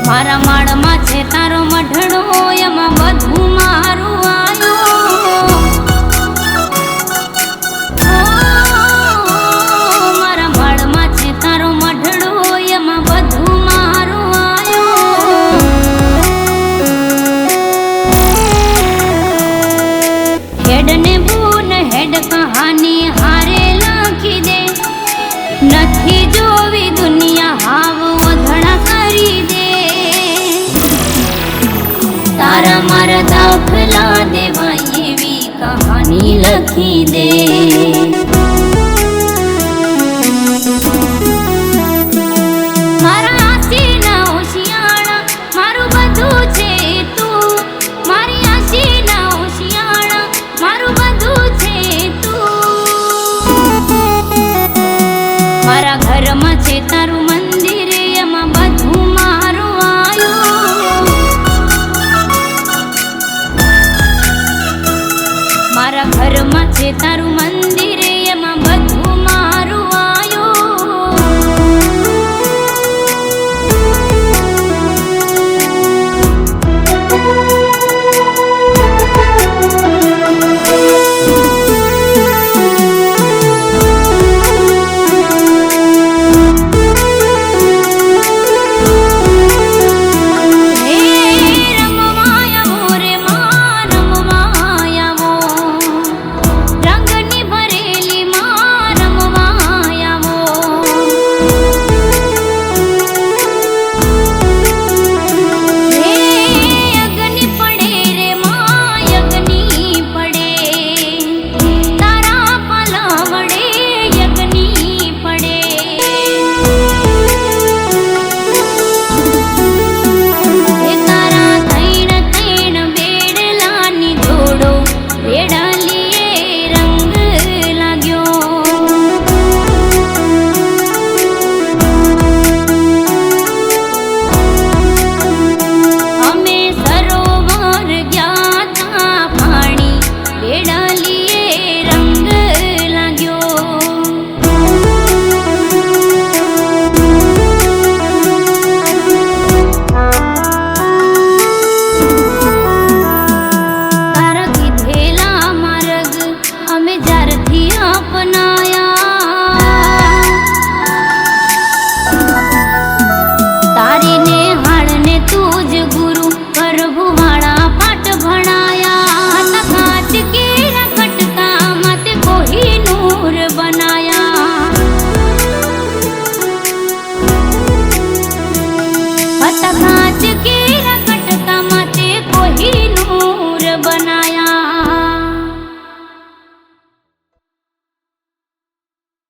મારા માળમાં છે તારો મઢડો એમાં બધું મારું આયો મારા માળમાં છે તારો મઢડો એમાં બધું મારું આયો હેડ ને બૂન હેડ કહાની હારે લખી દે નથી જોવી દુનિયા હાવ વધડા કરી દે તારા મારા દાખલા દેવાય એવી કહાની લખી દે।